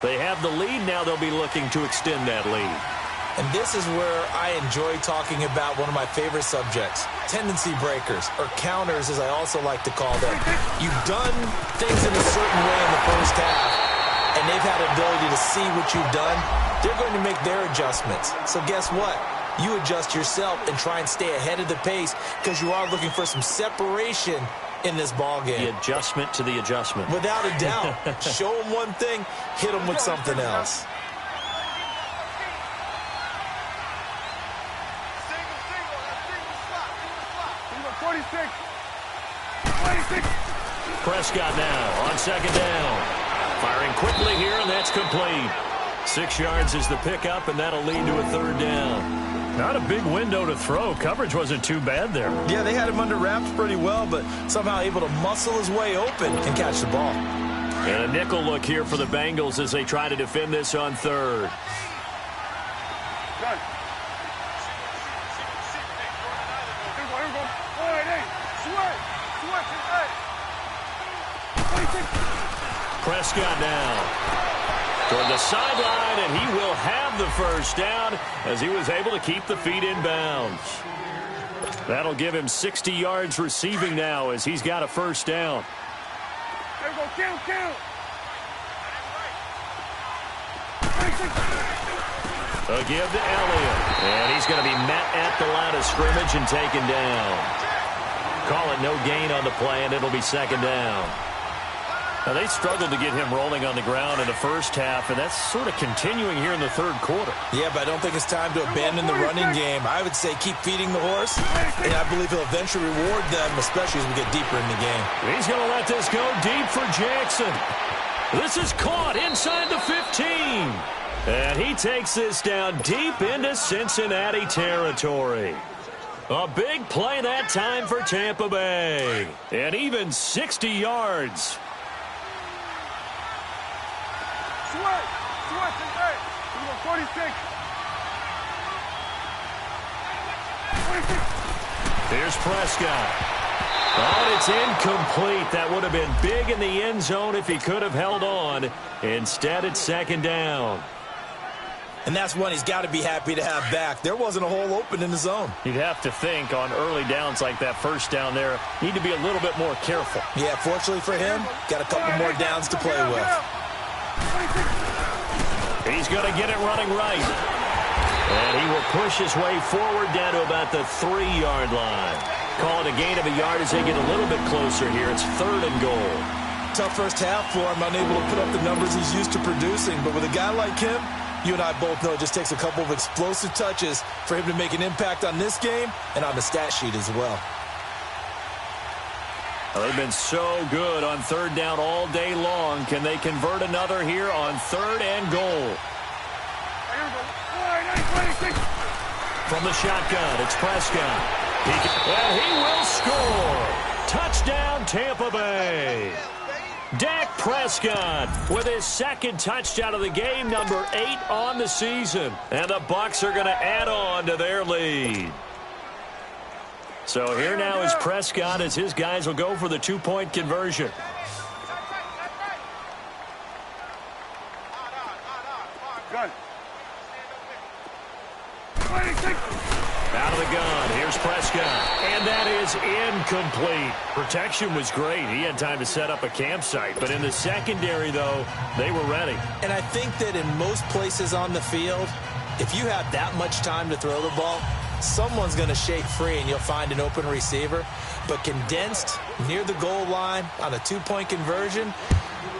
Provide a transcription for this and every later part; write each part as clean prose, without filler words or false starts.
They have the lead. Now they'll be looking to extend that lead. And this is where I enjoy talking about one of my favorite subjects, tendency breakers, or counters as I also like to call them. You've done things in a certain way in the first half, and they've had the ability to see what you've done. They're going to make their adjustments. So guess what? You adjust yourself and try and stay ahead of the pace because you are looking for some separation in this ball game. The adjustment to the adjustment. Without a doubt. Show them one thing, hit them with something else. Prescott now on second down. Firing quickly here, and that's complete. 6 yards is the pickup, and that'll lead to a third down. Not a big window to throw. Coverage wasn't too bad there. Yeah, they had him under wraps pretty well, but somehow able to muscle his way open and catch the ball. And a nickel look here for the Bengals as they try to defend this on third. Prescott now toward the sideline, and he will have the first down as he was able to keep the feet in bounds. That'll give him 60 yards receiving now as he's got a first down. A give to Elliott, and he's going to be met at the line of scrimmage and taken down. Call it no gain on the play, and it'll be second down. Now, they struggled to get him rolling on the ground in the first half, and that's sort of continuing here in the third quarter. Yeah, but I don't think it's time to abandon the running game. I would say keep feeding the horse, and I believe he'll eventually reward them, especially as we get deeper in the game. He's going to let this go deep for Jackson. This is caught inside the 15. And he takes this down deep into Cincinnati territory. A big play that time for Tampa Bay. And even 60 yards. Here's Prescott. Oh, it's incomplete. That would have been big in the end zone if he could have held on. Instead, it's second down. And that's one he's got to be happy to have back. There wasn't a hole open in the zone. You'd have to think on early downs like that first down there, need to be a little bit more careful. Yeah, fortunately for him, got a couple more downs to play with. He's going to get it running right. And he will push his way forward down to about the 3-yard line. Call it a gain of a yard as they get a little bit closer here. It's third and goal. Tough first half for him, unable to put up the numbers he's used to producing. But with a guy like him, you and I both know it just takes a couple of explosive touches for him to make an impact on this game and on the stat sheet as well. Well, they've been so good on third down all day long. Can they convert another here on third and goal? From the shotgun, it's Prescott. And he will score. Touchdown, Tampa Bay. Dak Prescott with his second touchdown of the game, number 8 on the season. And the Bucs are going to add on to their lead. So here now is Prescott as his guys will go for the 2-point conversion. Out of the gun, here's Prescott. And that is incomplete. Protection was great. He had time to set up a campsite. But in the secondary, though, they were ready. And I think that in most places on the field, if you have that much time to throw the ball, someone's going to shake free and you'll find an open receiver. But condensed near the goal line on a 2-point conversion,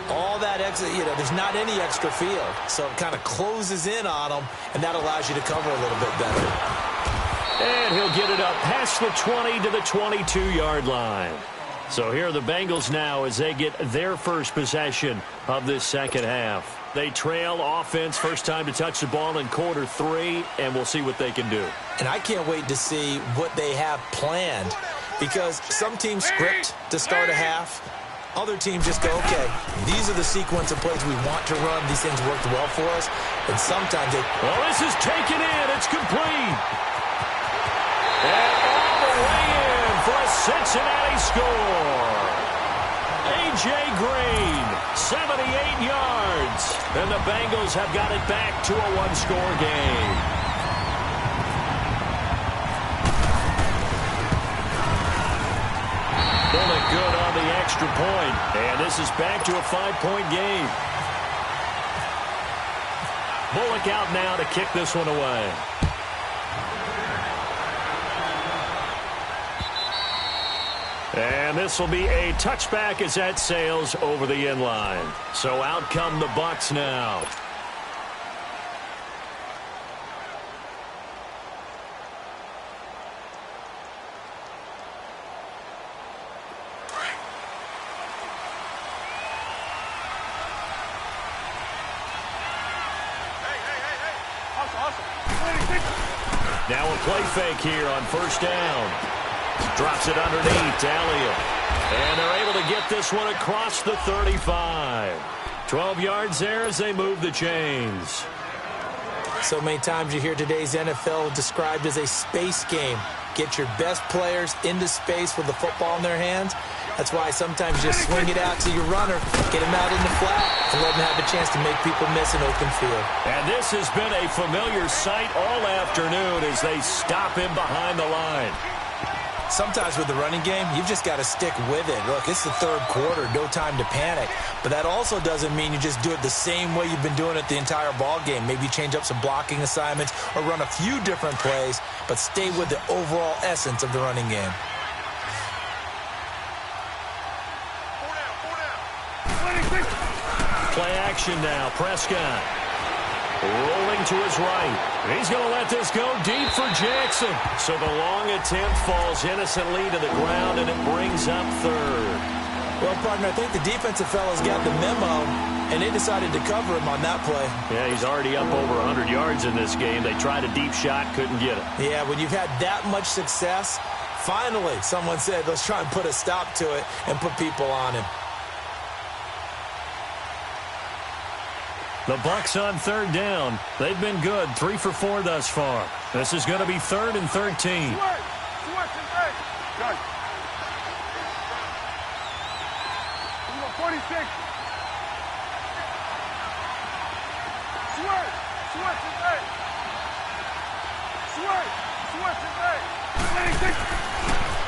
all that extra, there's not any extra field. So it kind of closes in on them, and that allows you to cover a little bit better. And he'll get it up past the 20 to the 22-yard line. So here are the Bengals now as they get their first possession of this second half. They trail offense, first time to touch the ball in quarter 3, and we'll see what they can do. And I can't wait to see what they have planned, because some teams script to start a half. Other teams just go, okay, these are the sequence of plays we want to run. These things worked well for us. And sometimes they... Well, this is taken in. It's complete. And all the way in for a Cincinnati score. A.J. Green, 78 yards. And the Bengals have got it back to a one-score game. Bullock good on the extra point. And this is back to a 5-point game. Bullock out now to kick this one away. And this will be a touchback as that sails over the end line. So out come the Bucs now. Now a play fake here on first down. Drops it underneath to Elliott. And they're able to get this one across the 35. 12 yards there as they move the chains. So many times you hear today's NFL described as a space game. Get your best players into space with the football in their hands. That's why sometimes you swing it out to your runner, get him out in the flat, and let him have a chance to make people miss an open field. And this has been a familiar sight all afternoon as they stop him behind the line. Sometimes with the running game, you've just got to stick with it. Look, it's the third quarter, no time to panic. But that also doesn't mean you just do it the same way you've been doing it the entire ball game. Maybe change up some blocking assignments or run a few different plays, but stay with the overall essence of the running game. Play action now. Prescott rolling to his right. He's going to let this go deep for Jackson. So the long attempt falls innocently to the ground, and it brings up third. Well, partner, I think the defensive fellas got the memo, and they decided to cover him on that play. Yeah, he's already up over 100 yards in this game. They tried a deep shot, couldn't get it. Yeah, when you've had that much success, finally someone said, let's try and put a stop to it and put people on him. The Bucs on third down. They've been good, 3 for 4 thus far. This is going to be 3rd and 13.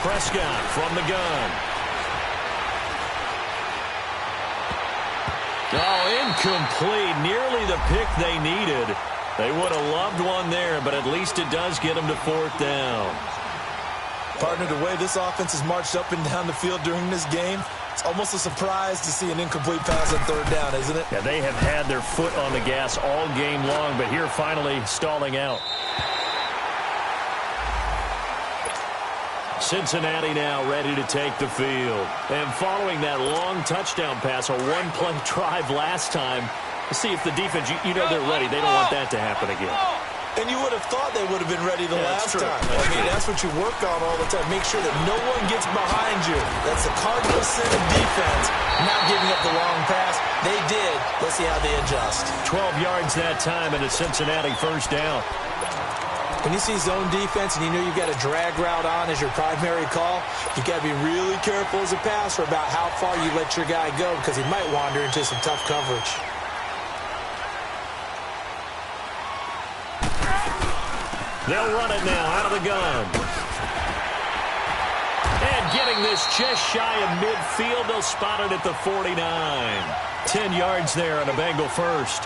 Prescott from the gun. Oh, incomplete. Nearly the pick they needed. They would have loved one there, but at least it does get them to 4th down. Partner, the way this offense has marched up and down the field during this game, it's almost a surprise to see an incomplete pass on 3rd down, isn't it? Yeah, they have had their foot on the gas all game long, but here finally stalling out. Cincinnati now ready to take the field. And following that long touchdown pass, a one-play drive last time, let's see if the defense, you know they're ready. They don't want that to happen again. And you would have thought they would have been ready the last time. I mean, that's what you work on all the time. Make sure that no one gets behind you. That's the Cardinals' sin of defense, not giving up the long pass. They did. Let's see how they adjust. 12 yards that time and a Cincinnati 1st down. When you see zone defense and you know you've got a drag route on as your primary call, you've got to be really careful as a passer about how far you let your guy go because he might wander into some tough coverage. They'll run it now out of the gun. And getting this just shy of midfield, they'll spot it at the 49. 10 yards there on a Bengal first.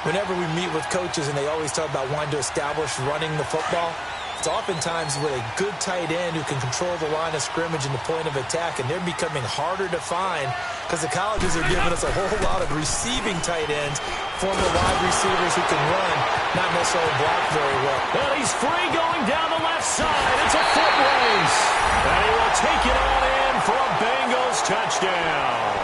Whenever we meet with coaches and they always talk about wanting to establish running the football, it's oftentimes with a good tight end who can control the line of scrimmage and the point of attack, and they're becoming harder to find because the colleges are giving us a whole lot of receiving tight ends, former wide receivers who can run, not necessarily block very well. Well, he's free going down the left side. It's a foot race. And he will take it on in for a Bengals touchdown.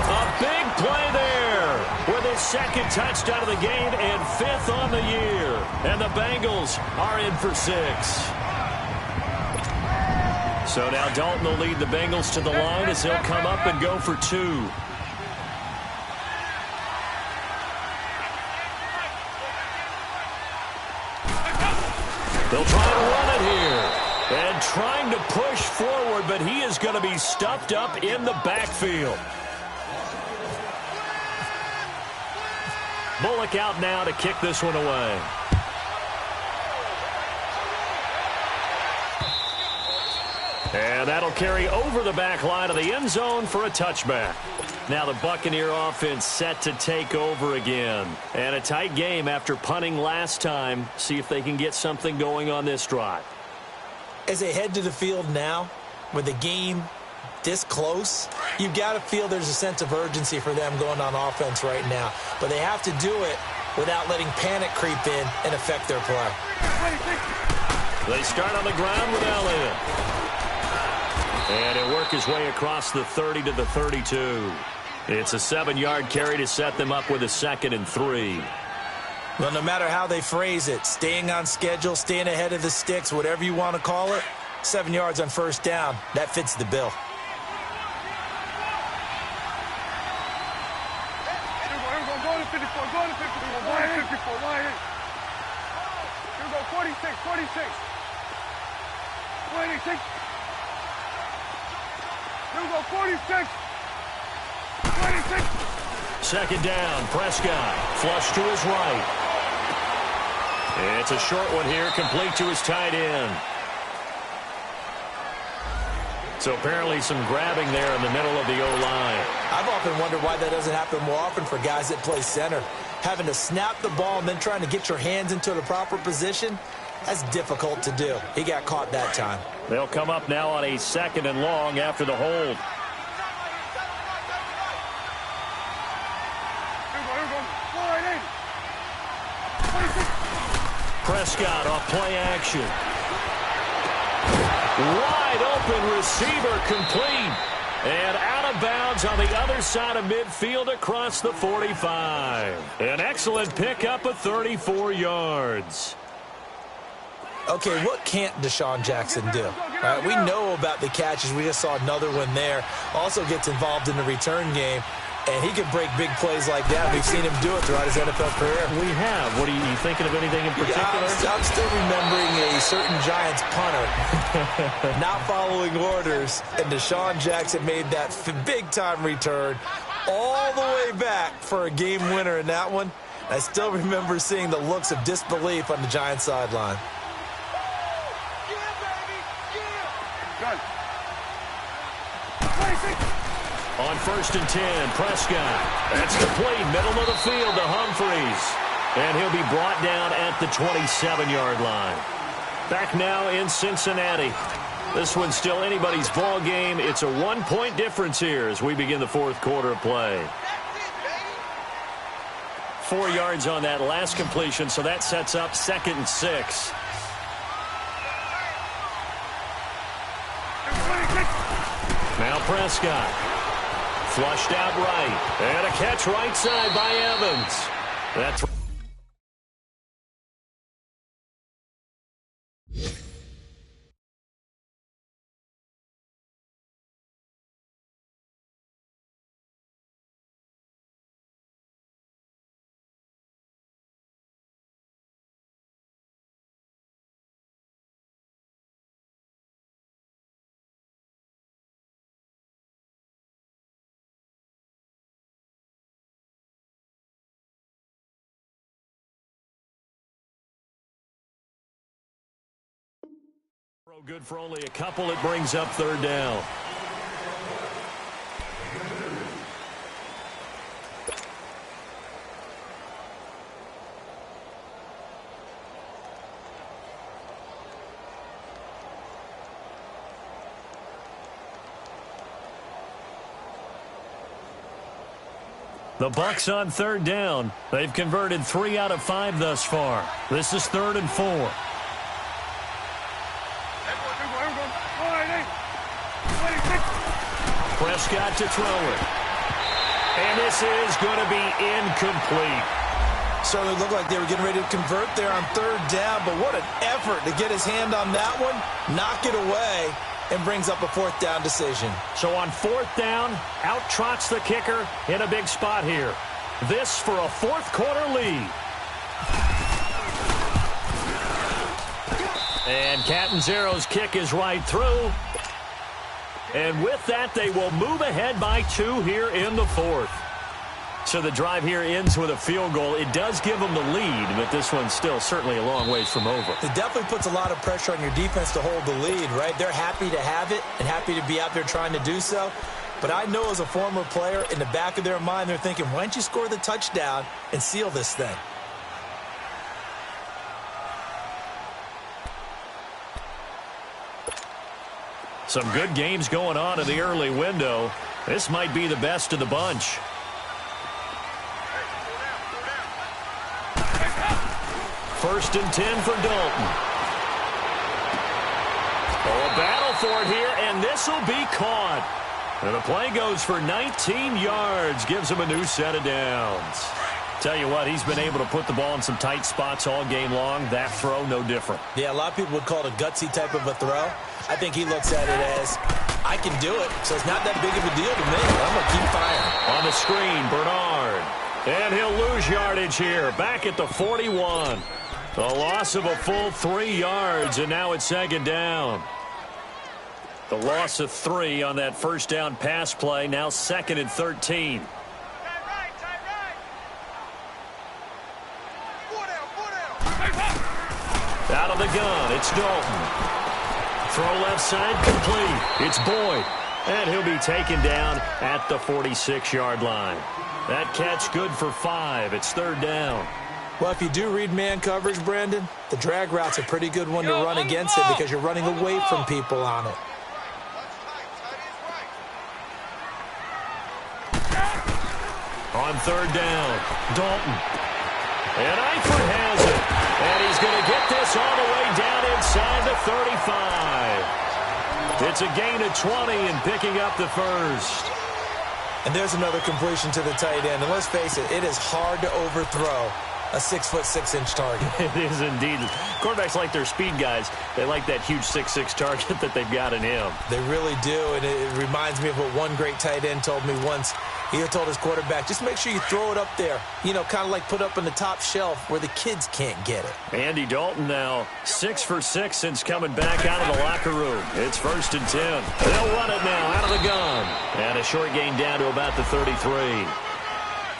A big play there with his 2nd touchdown of the game and 5th on the year. And the Bengals are in for 6. So now Dalton will lead the Bengals to the line as he'll come up and go for 2. They'll try to run it here. And trying to push forward, but he is going to be stuffed up in the backfield. Bullock out now to kick this one away. And that'll carry over the back line of the end zone for a touchback. Now the Buccaneer offense set to take over again. And a tight game after punting last time. See if they can get something going on this drive. As they head to the field now, with the game this close, you've got to feel there's a sense of urgency for them going on offense right now. But they have to do it without letting panic creep in and affect their play. They start on the ground with Elliott. And he'll work his way across the 30 to the 32. It's a 7-yard carry to set them up with a 2nd and 3. Well, no matter how they phrase it, staying on schedule, staying ahead of the sticks, whatever you want to call it, 7 yards on first down, that fits the bill. Second down, Prescott, flush to his right. It's a short one here, complete to his tight end. So apparently some grabbing there in the middle of the O-line. I've often wondered why that doesn't happen more often for guys that play center. Having to snap the ball and then trying to get your hands into the proper position, that's difficult to do. He got caught that time. They'll come up now on a 2nd and long after the hold. Prescott off play action. Wide open receiver complete. And out of bounds on the other side of midfield across the 45. An excellent pickup of 34 yards. Okay, what can't Deshaun Jackson do? Right, we know about the catches. We just saw another one there. Also gets involved in the return game. And he can break big plays like that. We've seen him do it throughout his NFL career. We have. What are you thinking of anything in particular? I'm still remembering a certain Giants punter not following orders. And Deshaun Jackson made that big-time return all the way back for a game winner in that one. I still remember seeing the looks of disbelief on the Giants sideline. On 1st and 10, Prescott. That's complete, middle of the field to Humphreys. And he'll be brought down at the 27-yard line. Back now in Cincinnati. This one's still anybody's ball game. It's a 1-point difference here as we begin the 4th quarter of play. 4 yards on that last completion, so that sets up 2nd and 6. Now Prescott. Flushed out right. And a catch right side by Evans. That's good for only a couple. It brings up 3rd down. The Bucs on 3rd down. They've converted 3 out of 5 thus far. This is 3rd and 4. Prescott to throw it. And this is going to be incomplete. Certainly looked like they were getting ready to convert there on 3rd down, but what an effort to get his hand on that one, knock it away, and brings up a 4th down decision. So on 4th down, out trots the kicker in a big spot here. This for a 4th quarter lead. And Catanzaro's kick is right through. And with that, they will move ahead by 2 here in the 4th. So the drive here ends with a field goal. It does give them the lead, but this one's still certainly a long ways from over. It definitely puts a lot of pressure on your defense to hold the lead, right? They're happy to have it and happy to be out there trying to do so. But I know as a former player, in the back of their mind, they're thinking, why don't you score the touchdown and seal this thing? Some good games going on in the early window. This might be the best of the bunch. First and 10 for Dalton. Oh, a battle for it here, and this will be caught. And the play goes for 19 yards, gives him a new set of downs. Tell you what, he's been able to put the ball in some tight spots all game long. That throw, no different. Yeah, a lot of people would call it a gutsy type of a throw. I think he looks at it as, I can do it, so it's not that big of a deal to me. I'm going to keep firing. On the screen, Bernard. And he'll lose yardage here, back at the 41. A loss of a full 3 yards, and now it's second down. The loss of 3 on that first down pass play, now second and 13. Out of the gun, it's Dalton. Throw left side, complete. It's Boyd, and he'll be taken down at the 46-yard line. That catch good for 5. It's third down. Well, if you do read man coverage, Brandon, the drag route's a pretty good one to run against it because you're running away from people on it. On third down, Dalton. And Eifert has it. And he's going to get this all the way down inside the 35. It's a gain of 20 and picking up the first. And there's another completion to the tight end. And let's face it, it is hard to overthrow a 6'6" target. It is indeed. Quarterbacks like their speed guys. They like that huge 6'6" target that they've got in him. They really do, and it reminds me of what one great tight end told me once. He told his quarterback, just make sure you throw it up there, you know, kind of like put up on the top shelf where the kids can't get it. Andy Dalton now 6 for 6 since coming back out of the locker room. It's first and 10. They'll run it now out of the gun. And a short gain down to about the 33.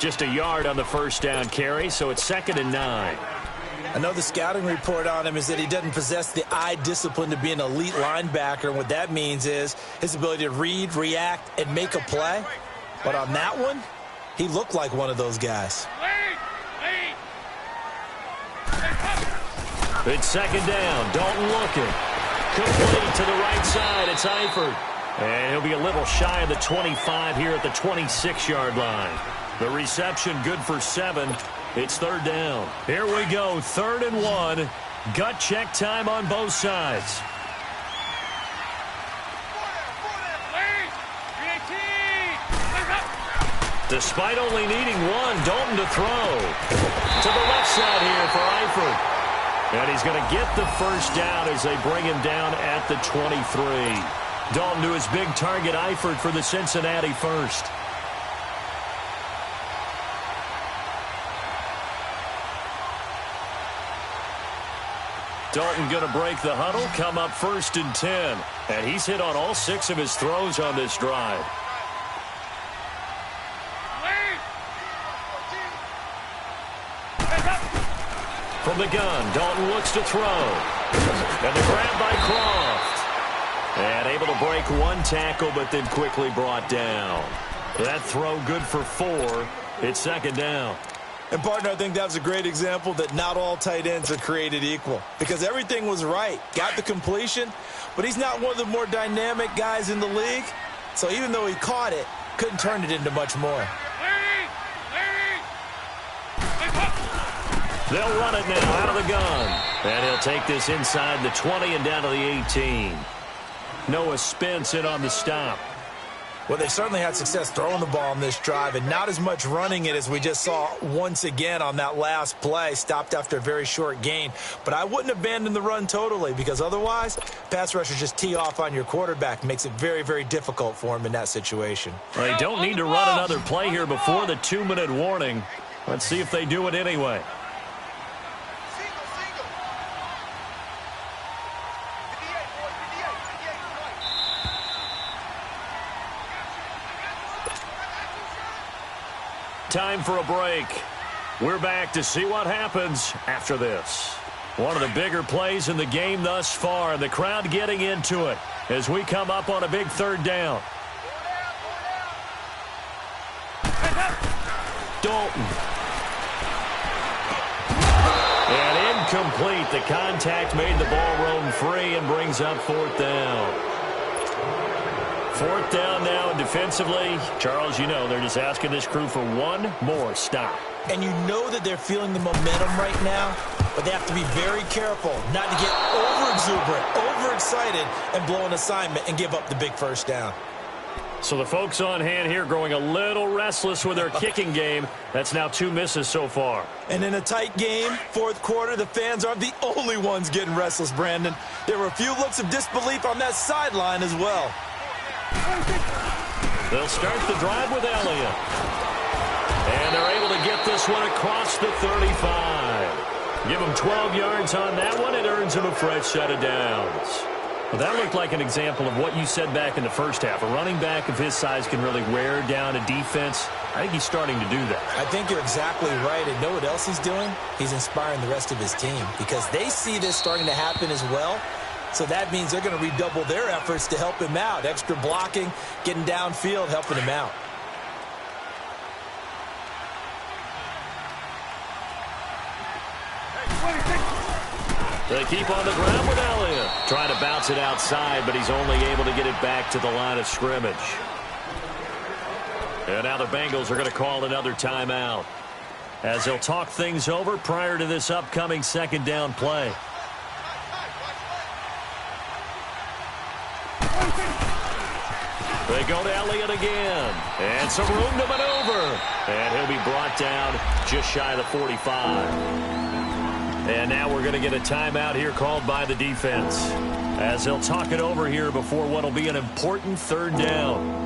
Just a yard on the first down carry, so it's second and 9. I know the scouting report on him is that he doesn't possess the eye discipline to be an elite linebacker. And what that means is his ability to read, react, and make a play. But on that one, he looked like one of those guys. It's second down. Dalton looking. Complete to the right side. It's Eifert. And he'll be a little shy of the 25 here at the 26-yard line. The reception good for 7. It's third down. Here we go, 3rd and 1. Gut check time on both sides. Despite only needing one, Dalton to throw. To the left side here for Eifert. And he's going to get the first down as they bring him down at the 23. Dalton to his big target, Eifert, for the Cincinnati first. Dalton going to break the huddle, come up first and 10. And he's hit on all 6 of his throws on this drive. From the gun, Dalton looks to throw. And the grab by Croft. And able to break one tackle, but then quickly brought down. That throw good for 4. It's second down. And, partner, I think that was a great example that not all tight ends are created equal. Because everything was right. Got the completion, but he's not one of the more dynamic guys in the league. So even though he caught it, couldn't turn it into much more. They'll run it now out of the gun. And he'll take this inside the 20 and down to the 18. Noah Spence in on the stop. Well, they've certainly had success throwing the ball on this drive and not as much running it as we just saw once again on that last play. Stopped after a very short gain. But I wouldn't abandon the run totally because otherwise, pass rushers just tee off on your quarterback. Makes it very, very difficult for him in that situation. They don't need to run another play here before the 2-minute warning. Let's see if they do it anyway. time for a break. We're back to see what happens after this. One of the bigger plays in the game thus far, and the crowd getting into it as we come up on a big third down. Dalton. And incomplete. The contact made the ball roam free and brings up fourth down. Fourth down now, and defensively, Charles, you know, they're just asking this crew for one more stop. And you know that they're feeling the momentum right now, but they have to be very careful not to get over-exuberant, overexcited, and blow an assignment and give up the big first down. So the folks on hand here growing a little restless with their kicking game. That's now 2 misses so far. And in a tight game, fourth quarter, the fans aren't the only ones getting restless, Brandon. There were a few looks of disbelief on that sideline as well. They'll start the drive with Elliott. And they're able to get this one across the 35. Give them 12 yards on that one. It earns them a fresh set of downs. Well, that looked like an example of what you said back in the first half. A running back of his size can really wear down a defense. I think he's starting to do that. I think you're exactly right. And know what else he's doing? He's inspiring the rest of his team because they see this starting to happen as well. So that means they're going to redouble their efforts to help him out. Extra blocking, getting downfield, helping him out. They keep on the ground with Elliott. Trying to bounce it outside, but he's only able to get it back to the line of scrimmage. And now the Bengals are going to call another timeout as they'll talk things over prior to this upcoming second down play. They go to Elliott again. And some room to maneuver. And he'll be brought down just shy of the 45. And now we're going to get a timeout here called by the defense as they'll talk it over here before what will be an important third down.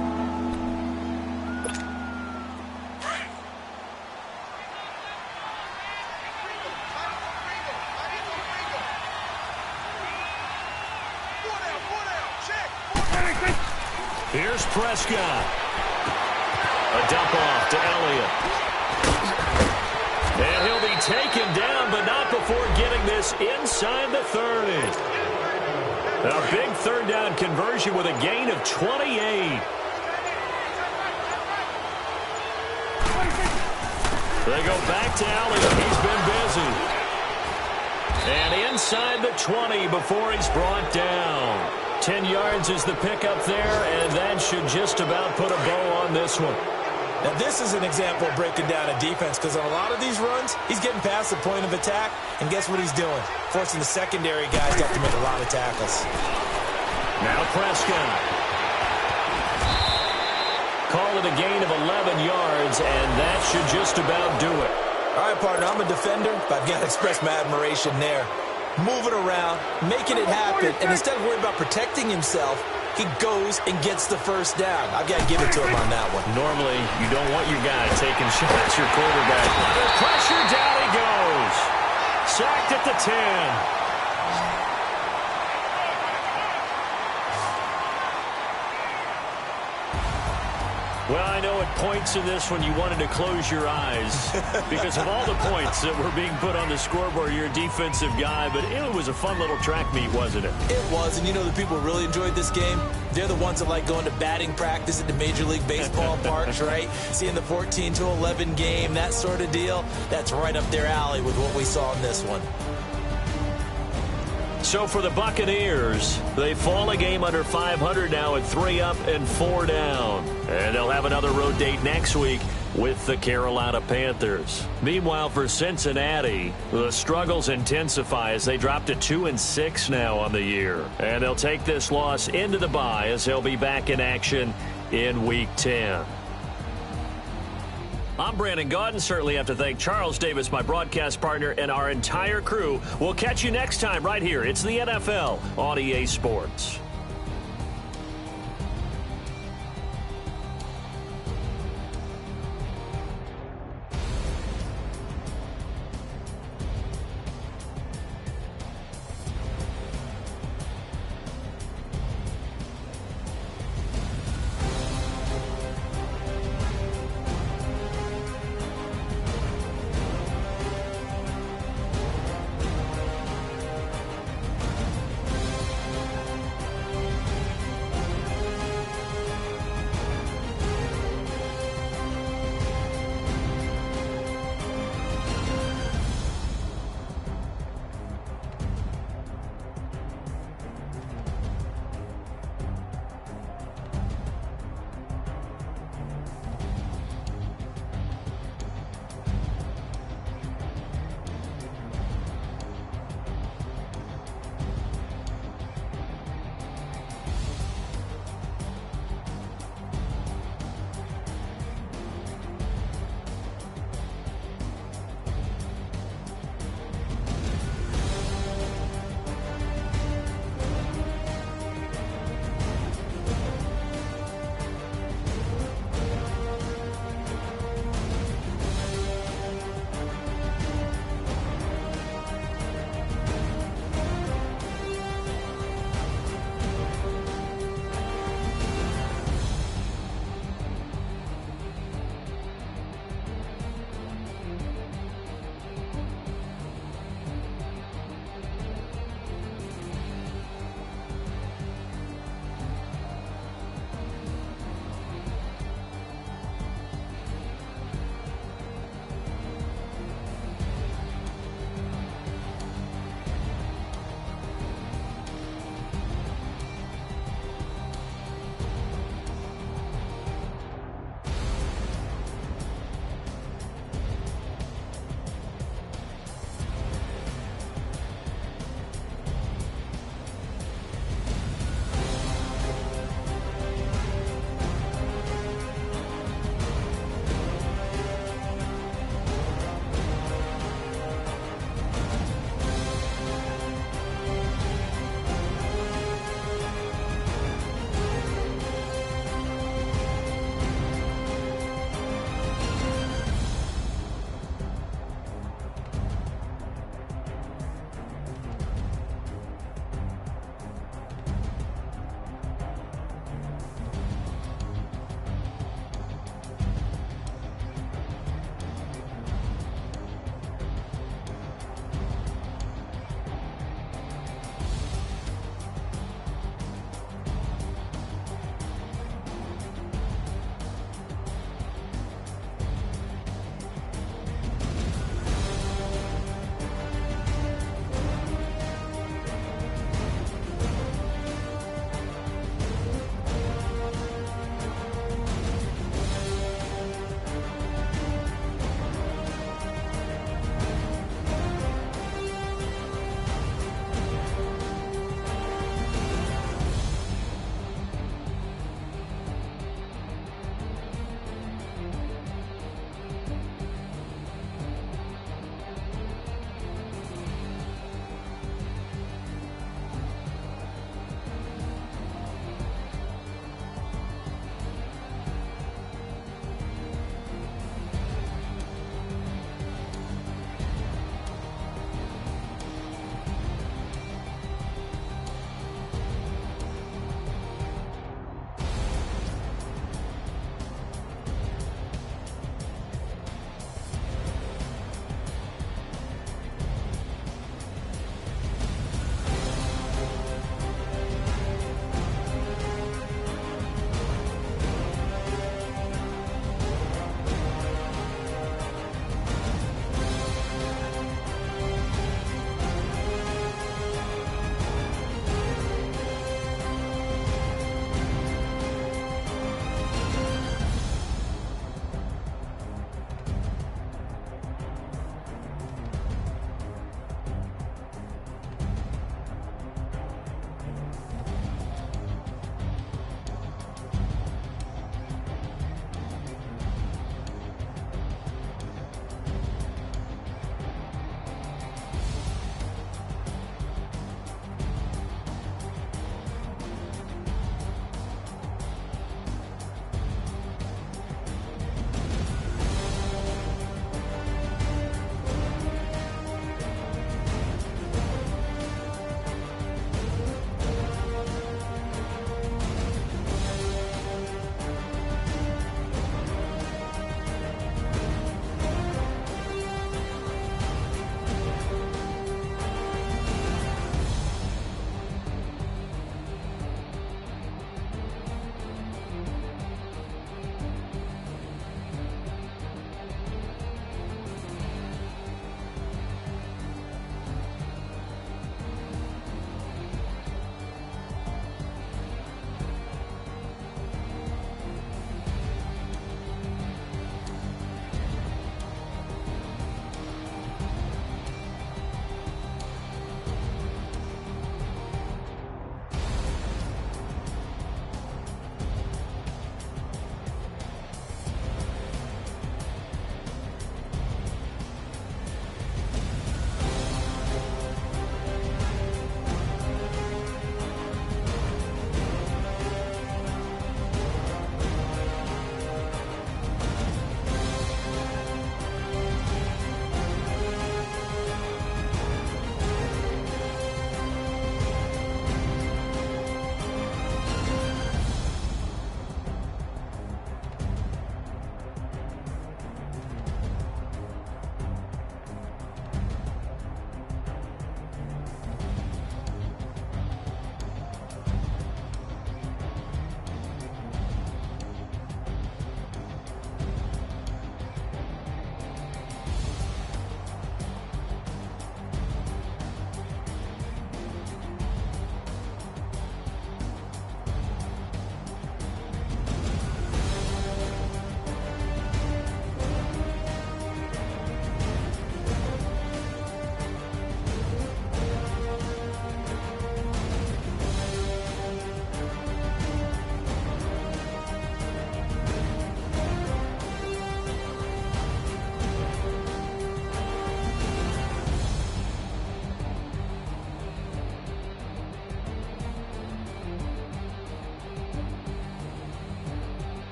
Here's Prescott. A dump off to Elliott. And he'll be taken down, but not before getting this inside the 30. A big third down conversion with a gain of 28. They go back to Elliott. He's been busy. And inside the 20 before he's brought down. 10 yards is the pickup there, and that should just about put a bow on this one. Now, this is an example of breaking down a defense because on a lot of these runs, he's getting past the point of attack, and guess what he's doing? Forcing the secondary guys to have to make a lot of tackles. Now Prescott. Call it a gain of 11 yards, and that should just about do it. All right, partner, I'm a defender, but I've got to express my admiration there. Moving around, making it happen, and instead of worrying about protecting himself, he goes and gets the first down. I've got to give it to him on that one. Normally, you don't want your guy taking shots, your quarterback. Under pressure, down he goes. Sacked at the 10. Well, I know at points in this one you wanted to close your eyes because of all the points that were being put on the scoreboard. You're a defensive guy, but it was a fun little track meet, wasn't it? It was, and you know the people who really enjoyed this game? They're the ones that like going to batting practice at the Major League Baseball parks, right? Seeing the 14-11 game, that sort of deal. That's right up their alley with what we saw in this one. So for the Buccaneers, they fall a game under 500 now at 3 up and 4 down. And they'll have another road date next week with the Carolina Panthers. Meanwhile, for Cincinnati, the struggles intensify as they drop to 2-6 now on the year. And they'll take this loss into the bye as they'll be back in action in Week 10. I'm Brandon Gaudin. Certainly have to thank Charles Davis, my broadcast partner, and our entire crew. We'll catch you next time right here. It's the NFL on EA Sports.